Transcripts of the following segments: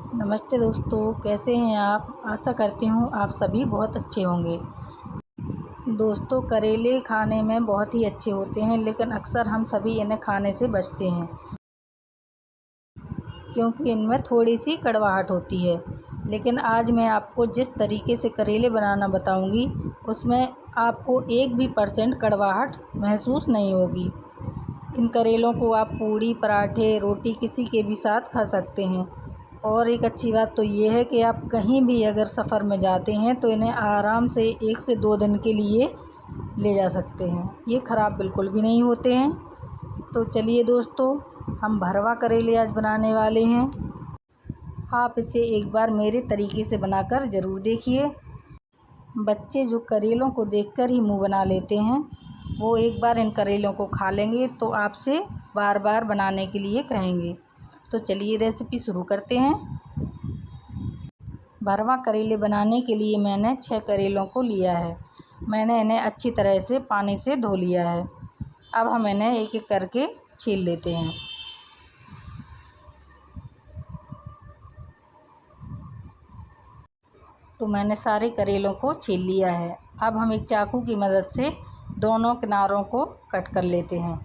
नमस्ते दोस्तों, कैसे हैं आप। आशा करती हूँ आप सभी बहुत अच्छे होंगे। दोस्तों, करेले खाने में बहुत ही अच्छे होते हैं, लेकिन अक्सर हम सभी इन्हें खाने से बचते हैं क्योंकि इनमें थोड़ी सी कड़वाहट होती है। लेकिन आज मैं आपको जिस तरीके से करेले बनाना बताऊंगी, उसमें आपको 1 भी % कड़वाहट महसूस नहीं होगी। इन करेलों को आप पूड़ी, पराठे, रोटी किसी के भी साथ खा सकते हैं। और एक अच्छी बात तो ये है कि आप कहीं भी अगर सफ़र में जाते हैं तो इन्हें आराम से 1 से 2 दिन के लिए ले जा सकते हैं। ये ख़राब बिल्कुल भी नहीं होते हैं। तो चलिए दोस्तों, हम भरवा करेले आज बनाने वाले हैं। आप इसे एक बार मेरे तरीके से बनाकर ज़रूर देखिए। बच्चे जो करेलों को देखकर ही मुंह बना लेते हैं, वो एक बार इन करेलों को खा लेंगे तो आपसे बार बार बनाने के लिए कहेंगे। तो चलिए रेसिपी शुरू करते हैं। भरवा करेले बनाने के लिए मैंने 6 करेलों को लिया है। मैंने इन्हें अच्छी तरह से पानी से धो लिया है। अब हम इन्हें एक एक करके छील लेते हैं। तो मैंने सारे करेलों को छील लिया है। अब हम एक चाकू की मदद से दोनों किनारों को कट कर लेते हैं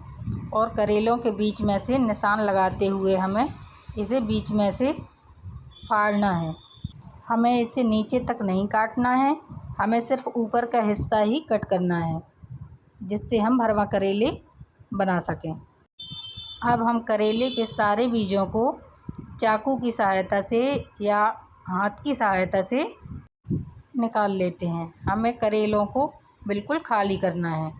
और करेलों के बीच में से निशान लगाते हुए हमें इसे बीच में से फाड़ना है। हमें इसे नीचे तक नहीं काटना है, हमें सिर्फ ऊपर का हिस्सा ही कट करना है, जिससे हम भरवा करेले बना सकें। अब हम करेले के सारे बीजों को चाकू की सहायता से या हाथ की सहायता से निकाल लेते हैं। हमें करेलों को बिल्कुल खाली करना है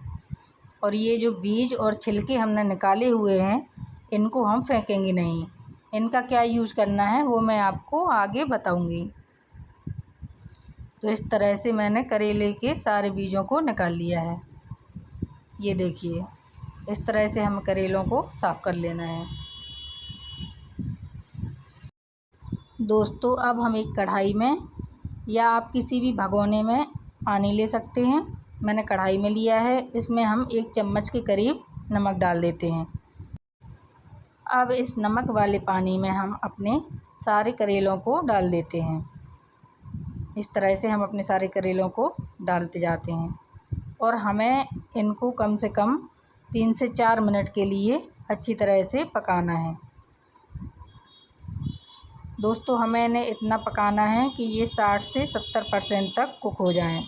और ये जो बीज और छिलके हमने निकाले हुए हैं, इनको हम फेंकेंगे नहीं। इनका क्या यूज़ करना है वो मैं आपको आगे बताऊंगी। तो इस तरह से मैंने करेले के सारे बीजों को निकाल लिया है। ये देखिए, इस तरह से हम करेलों को साफ़ कर लेना है। दोस्तों, अब हम एक कढ़ाई में या आप किसी भी भगोने में पानी ले सकते हैं। मैंने कढ़ाई में लिया है। इसमें हम 1 चम्मच के करीब नमक डाल देते हैं। अब इस नमक वाले पानी में हम अपने सारे करेलों को डाल देते हैं। इस तरह से हम अपने सारे करेलों को डालते जाते हैं और हमें इनको कम से कम 3 से 4 मिनट के लिए अच्छी तरह से पकाना है। दोस्तों, हमें इन्हें इतना पकाना है कि ये 60 से 70% तक कुक हो जाएं।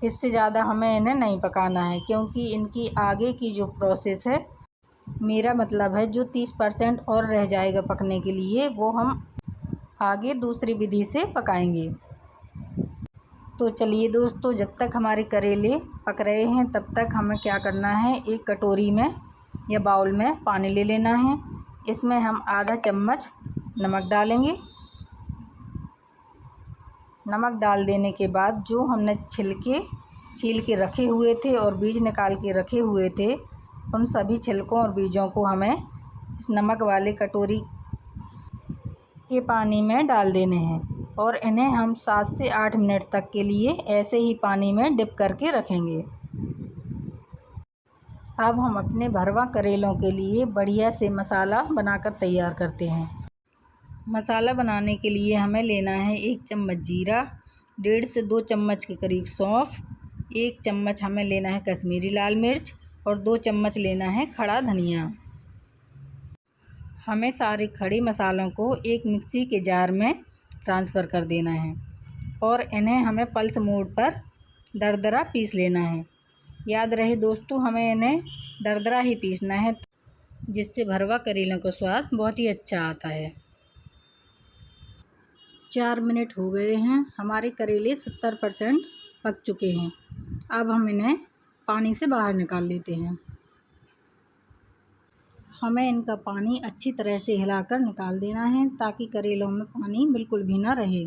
इससे ज़्यादा हमें इन्हें नहीं पकाना है, क्योंकि इनकी आगे की जो प्रोसेस है, मेरा मतलब है जो 30% और रह जाएगा पकने के लिए, वो हम आगे दूसरी विधि से पकाएंगे। तो चलिए दोस्तों, जब तक हमारे करेले पक रहे हैं तब तक हमें क्या करना है, एक कटोरी में या बाउल में पानी ले लेना है। इसमें हम आधा चम्मच नमक डालेंगे। नमक डाल देने के बाद जो हमने छील के रखे हुए थे और बीज निकाल के रखे हुए थे, उन सभी छिलकों और बीजों को हमें इस नमक वाले कटोरी के पानी में डाल देने हैं और इन्हें हम 7 से 8 मिनट तक के लिए ऐसे ही पानी में डिप करके रखेंगे। अब हम अपने भरवा करेलों के लिए बढ़िया से मसाला बनाकर तैयार करते हैं। मसाला बनाने के लिए हमें लेना है 1 चम्मच जीरा, 1.5 से 2 चम्मच के करीब सौंफ, 1 चम्मच हमें लेना है कश्मीरी लाल मिर्च और 2 चम्मच लेना है खड़ा धनिया। हमें सारे खड़े मसालों को एक मिक्सी के जार में ट्रांसफ़र कर देना है और इन्हें हमें पल्स मोड पर दरदरा पीस लेना है। याद रहे दोस्तों, हमें इन्हें दरदरा ही पीसना है, जिससे भरवा करेलों का स्वाद बहुत ही अच्छा आता है। 4 मिनट हो गए हैं। हमारे करेले 70% पक चुके हैं। अब हम इन्हें पानी से बाहर निकाल लेते हैं। हमें इनका पानी अच्छी तरह से हिलाकर निकाल देना है, ताकि करेलों में पानी बिल्कुल भी ना रहे।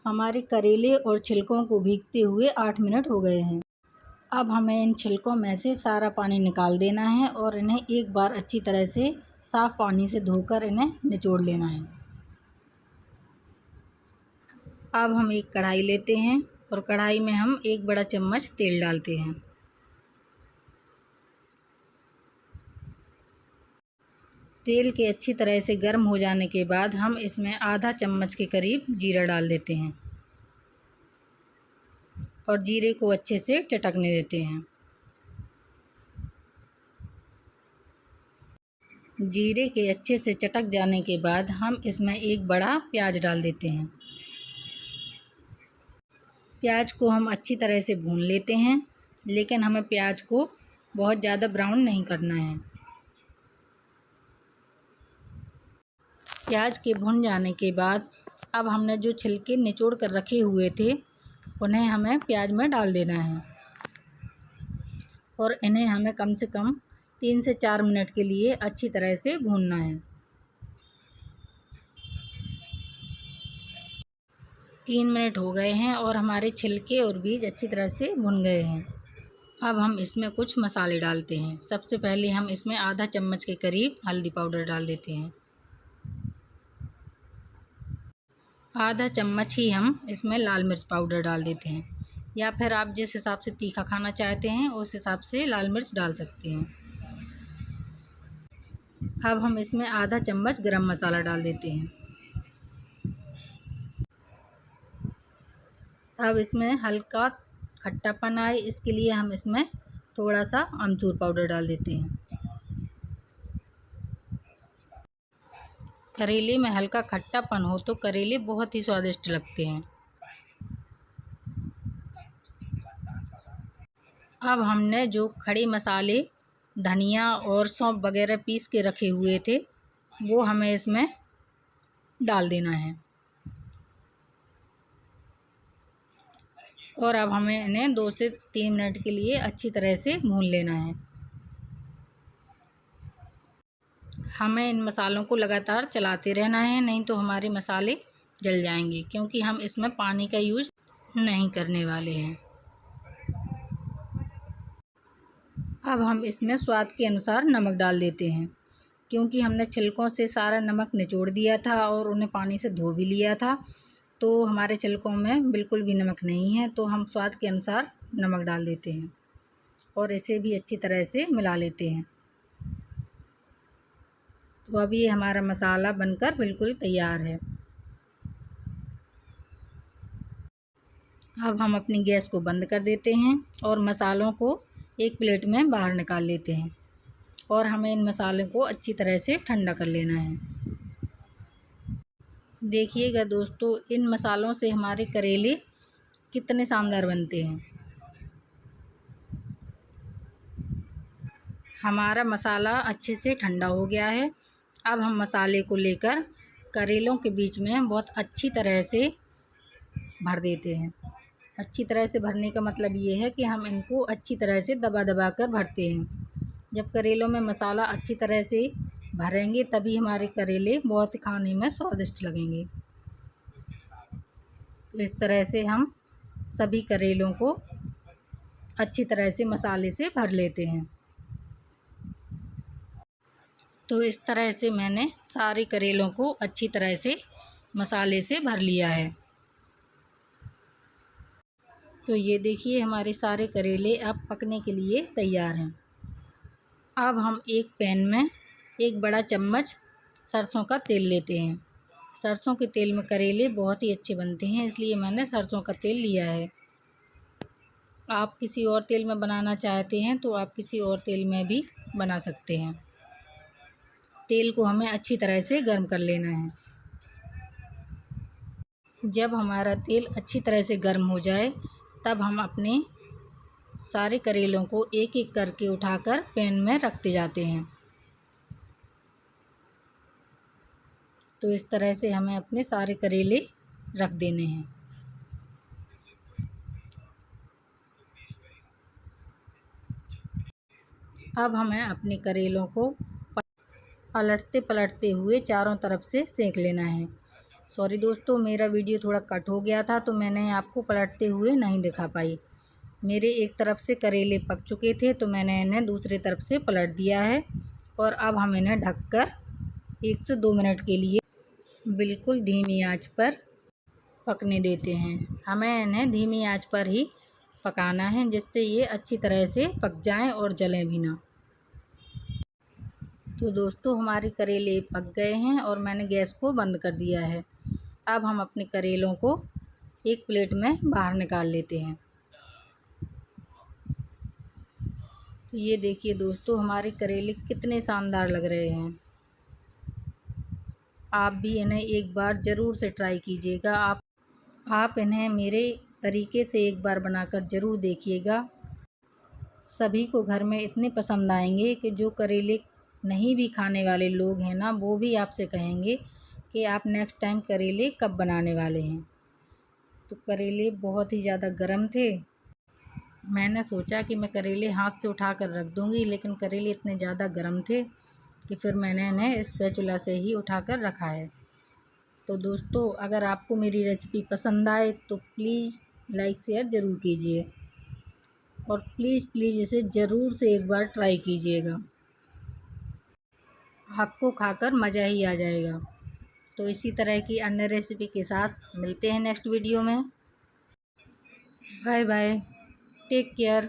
हमारे करेले और छिलकों को भीगते हुए 8 मिनट हो गए हैं। अब हमें इन छिलकों में से सारा पानी निकाल देना है और इन्हें एक बार अच्छी तरह से साफ़ पानी से धोकर इन्हें निचोड़ लेना है। अब हम एक कढ़ाई लेते हैं और कढ़ाई में हम 1 बड़ा चम्मच तेल डालते हैं। तेल के अच्छी तरह से गर्म हो जाने के बाद हम इसमें आधा चम्मच के करीब जीरा डाल देते हैं और जीरे को अच्छे से चटकने देते हैं। जीरे के अच्छे से चटक जाने के बाद हम इसमें 1 बड़ा प्याज डाल देते हैं। प्याज को हम अच्छी तरह से भून लेते हैं, लेकिन हमें प्याज को बहुत ज़्यादा ब्राउन नहीं करना है। प्याज के भुन जाने के बाद अब हमने जो छिलके निचोड़ कर रखे हुए थे उन्हें हमें प्याज में डाल देना है और इन्हें हमें कम से कम 3 से 4 मिनट के लिए अच्छी तरह से भूनना है। 3 मिनट हो गए हैं और हमारे छिलके और बीज अच्छी तरह से भुन गए हैं। अब हम इसमें कुछ मसाले डालते हैं। सबसे पहले हम इसमें आधा चम्मच के करीब हल्दी पाउडर डाल देते हैं। आधा चम्मच ही हम इसमें लाल मिर्च पाउडर डाल देते हैं, या फिर आप जिस हिसाब से तीखा खाना चाहते हैं उस हिसाब से लाल मिर्च डाल सकते हैं। अब हम इसमें आधा चम्मच गरम मसाला डाल देते हैं। अब इसमें हल्का खट्टापन आए इसके लिए हम इसमें थोड़ा सा अमचूर पाउडर डाल देते हैं। करेले में हल्का खट्टापन हो तो करेले बहुत ही स्वादिष्ट लगते हैं। अब हमने जो खड़े मसाले धनिया और सौंफ वगैरह पीस के रखे हुए थे वो हमें इसमें डाल देना है और अब हमें इन्हें 2 से 3 मिनट के लिए अच्छी तरह से भून लेना है। हमें इन मसालों को लगातार चलाते रहना है, नहीं तो हमारे मसाले जल जाएंगे, क्योंकि हम इसमें पानी का यूज़ नहीं करने वाले हैं। अब हम इसमें स्वाद के अनुसार नमक डाल देते हैं, क्योंकि हमने छिलकों से सारा नमक निचोड़ दिया था और उन्हें पानी से धो भी लिया था, तो हमारे छिलकों में बिल्कुल भी नमक नहीं है, तो हम स्वाद के अनुसार नमक डाल देते हैं और इसे भी अच्छी तरह से मिला लेते हैं। तो अब ये हमारा मसाला बनकर बिल्कुल तैयार है। अब हम अपनी गैस को बंद कर देते हैं और मसालों को एक प्लेट में बाहर निकाल लेते हैं और हमें इन मसालों को अच्छी तरह से ठंडा कर लेना है। देखिएगा दोस्तों, इन मसालों से हमारे करेले कितने शानदार बनते हैं। हमारा मसाला अच्छे से ठंडा हो गया है। अब हम मसाले को लेकर करेलों के बीच में बहुत अच्छी तरह से भर देते हैं। अच्छी तरह से भरने का मतलब ये है कि हम इनको अच्छी तरह से दबा दबा कर भरते हैं। जब करेलों में मसाला अच्छी तरह से भरेंगे तभी हमारे करेले बहुत खाने में स्वादिष्ट लगेंगे। तो इस तरह से हम सभी करेलों को अच्छी तरह से मसाले से भर लेते हैं। तो इस तरह से मैंने सारे करेलों को अच्छी तरह से मसाले से भर लिया है। तो ये देखिए, हमारे सारे करेले अब पकने के लिए तैयार हैं। अब हम एक पैन में 1 बड़ा चम्मच सरसों का तेल लेते हैं। सरसों के तेल में करेले बहुत ही अच्छे बनते हैं, इसलिए मैंने सरसों का तेल लिया है। आप किसी और तेल में बनाना चाहते हैं तो आप किसी और तेल में भी बना सकते हैं। तेल को हमें अच्छी तरह से गर्म कर लेना है। जब हमारा तेल अच्छी तरह से गर्म हो जाए तब हम अपने सारे करेलों को एक एक करके उठाकर पैन में रखते जाते हैं। तो इस तरह से हमें अपने सारे करेले रख देने हैं। अब हमें अपने करेलों को पलटते पलटते हुए चारों तरफ से सेंक लेना है। सॉरी दोस्तों, मेरा वीडियो थोड़ा कट हो गया था तो मैंने आपको पलटते हुए नहीं दिखा पाई। मेरे एक तरफ से करेले पक चुके थे तो मैंने इन्हें दूसरी तरफ से पलट दिया है और अब हम इन्हें ढककर 1 से 2 मिनट के लिए बिल्कुल धीमी आंच पर पकने देते हैं। हमें इन्हें धीमी आंच पर ही पकाना है, जिससे ये अच्छी तरह से पक जाएं और जलें भी ना। तो दोस्तों हमारे करेले पक गए हैं और मैंने गैस को बंद कर दिया है। अब हम अपने करेलों को एक प्लेट में बाहर निकाल लेते हैं। तो ये देखिए दोस्तों, हमारे करेले कितने शानदार लग रहे हैं। आप भी इन्हें एक बार ज़रूर से ट्राई कीजिएगा। आप इन्हें मेरे तरीके से एक बार बनाकर ज़रूर देखिएगा। सभी को घर में इतने पसंद आएंगे कि जो करेले नहीं भी खाने वाले लोग हैं ना, वो भी आपसे कहेंगे कि आप नेक्स्ट टाइम करेले कब बनाने वाले हैं। तो करेले बहुत ही ज़्यादा गर्म थे। मैंने सोचा कि मैं करेले हाथ से उठा कर रख दूँगी, लेकिन करेले इतने ज़्यादा गर्म थे कि फिर मैंने इन्हें स्पैचुला से ही उठा कर रखा है। तो दोस्तों अगर आपको मेरी रेसिपी पसंद आए तो प्लीज़ लाइक शेयर ज़रूर कीजिए और प्लीज़ इसे ज़रूर से एक बार ट्राई कीजिएगा। आपको खाकर मज़ा ही आ जाएगा। तो इसी तरह की अन्य रेसिपी के साथ मिलते हैं नेक्स्ट वीडियो में। Bye bye, take care.